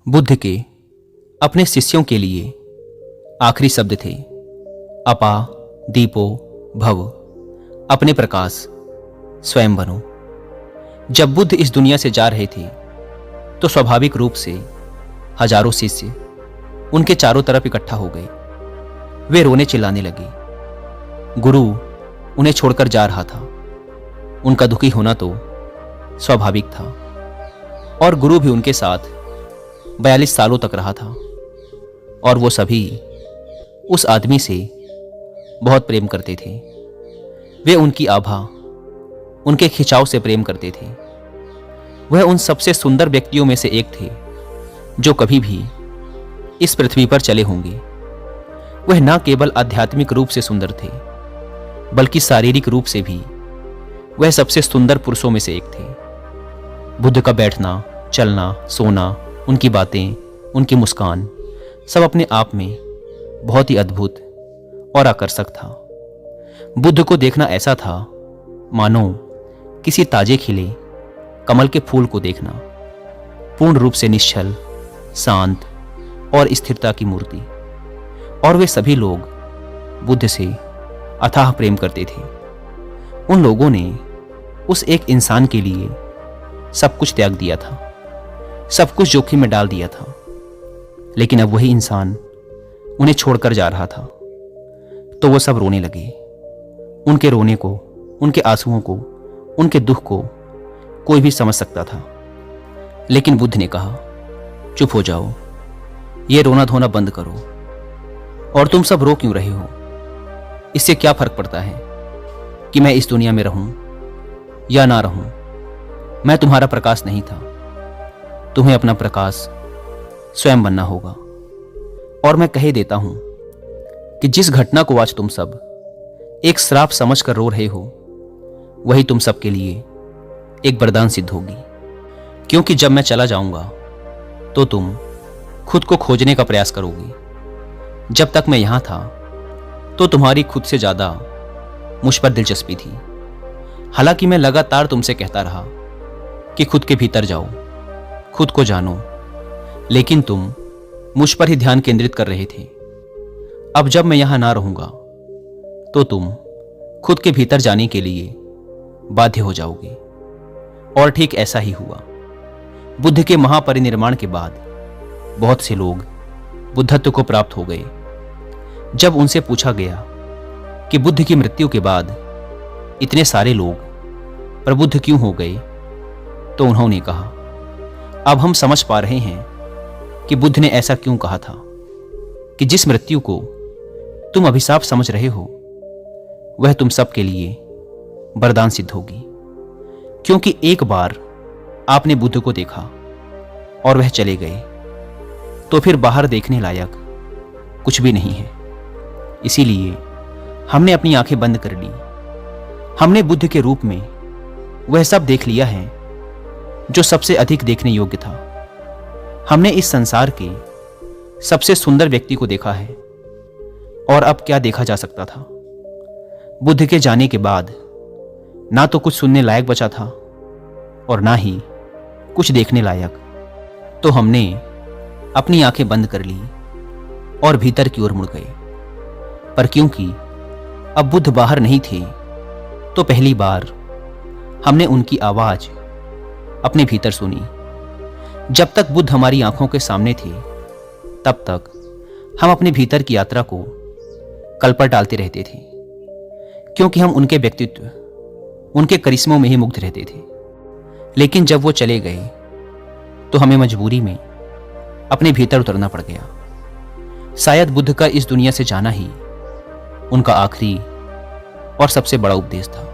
बुद्ध के अपने शिष्यों के लिए आखिरी शब्द थे अपा दीपो भव, अपने प्रकाश स्वयं बनो। जब बुद्ध इस दुनिया से जा रहे थे तो स्वाभाविक रूप से हजारों शिष्य उनके चारों तरफ इकट्ठा हो गए। वे रोने चिल्लाने लगे। गुरु उन्हें छोड़कर जा रहा था। उनका दुखी होना तो स्वाभाविक था और गुरु भी उनके साथ 42 सालों तक रहा था और वो सभी उस आदमी से बहुत प्रेम करते थे। वे उनकी आभा, उनके खिंचाव से प्रेम करते थे। वह उन सबसे सुंदर व्यक्तियों में से एक थे जो कभी भी इस पृथ्वी पर चले होंगे। वह न केवल आध्यात्मिक रूप से सुंदर थे बल्कि शारीरिक रूप से भी वह सबसे सुंदर पुरुषों में से एक थे। बुद्ध का बैठना, चलना, सोना, उनकी बातें, उनकी मुस्कान सब अपने आप में बहुत ही अद्भुत और आकर्षक था। बुद्ध को देखना ऐसा था मानो किसी ताजे खिले कमल के फूल को देखना, पूर्ण रूप से निश्चल, शांत और स्थिरता की मूर्ति। और वे सभी लोग बुद्ध से अथाह प्रेम करते थे। उन लोगों ने उस एक इंसान के लिए सब कुछ त्याग दिया था, सब कुछ जोखिम में डाल दिया था। लेकिन अब वही इंसान उन्हें छोड़कर जा रहा था तो वो सब रोने लगे। उनके रोने को, उनके आंसुओं को, उनके दुख को कोई भी समझ सकता था। लेकिन बुद्ध ने कहा, चुप हो जाओ, ये रोना धोना बंद करो। और तुम सब रो क्यों रहे हो? इससे क्या फर्क पड़ता है कि मैं इस दुनिया में रहूं या ना रहूं? मैं तुम्हारा प्रकाश नहीं था। तुम्हें अपना प्रकाश स्वयं बनना होगा। और मैं कह देता हूं कि जिस घटना को आज तुम सब एक श्राप समझकर रो रहे हो वही तुम सब के लिए एक वरदान सिद्ध होगी। क्योंकि जब मैं चला जाऊंगा तो तुम खुद को खोजने का प्रयास करोगे। जब तक मैं यहां था तो तुम्हारी खुद से ज्यादा मुझ पर दिलचस्पी थी। हालांकि मैं लगातार तुमसे कहता रहा कि खुद के भीतर जाओ, खुद को जानो, लेकिन तुम मुझ पर ही ध्यान केंद्रित कर रहे थे। अब जब मैं यहां ना रहूंगा तो तुम खुद के भीतर जाने के लिए बाध्य हो जाओगे। और ठीक ऐसा ही हुआ। बुद्ध के महापरिनिर्वाण के बाद बहुत से लोग बुद्धत्व को प्राप्त हो गए। जब उनसे पूछा गया कि बुद्ध की मृत्यु के बाद इतने सारे लोग प्रबुद्ध क्यों हो गए, तो उन्होंने कहा, अब हम समझ पा रहे हैं कि बुद्ध ने ऐसा क्यों कहा था कि जिस मृत्यु को तुम अभिशाप समझ रहे हो वह तुम सब के लिए वरदान सिद्ध होगी। क्योंकि एक बार आपने बुद्ध को देखा और वह चले गए तो फिर बाहर देखने लायक कुछ भी नहीं है। इसीलिए हमने अपनी आंखें बंद कर ली। हमने बुद्ध के रूप में वह सब देख लिया है जो सबसे अधिक देखने योग्य था। हमने इस संसार के सबसे सुंदर व्यक्ति को देखा है और अब क्या देखा जा सकता था? बुद्ध के जाने के बाद ना तो कुछ सुनने लायक बचा था और ना ही कुछ देखने लायक। तो हमने अपनी आंखें बंद कर ली और भीतर की ओर मुड़ गए। पर क्योंकि अब बुद्ध बाहर नहीं थे तो पहली बार हमने उनकी आवाज अपने भीतर सुनी। जब तक बुद्ध हमारी आंखों के सामने थे तब तक हम अपने भीतर की यात्रा को कल पर डालते रहते थे, क्योंकि हम उनके व्यक्तित्व, उनके करिश्मों में ही मुग्ध रहते थे। लेकिन जब वो चले गए तो हमें मजबूरी में अपने भीतर उतरना पड़ गया। शायद बुद्ध का इस दुनिया से जाना ही उनका आखिरी और सबसे बड़ा उपदेश था।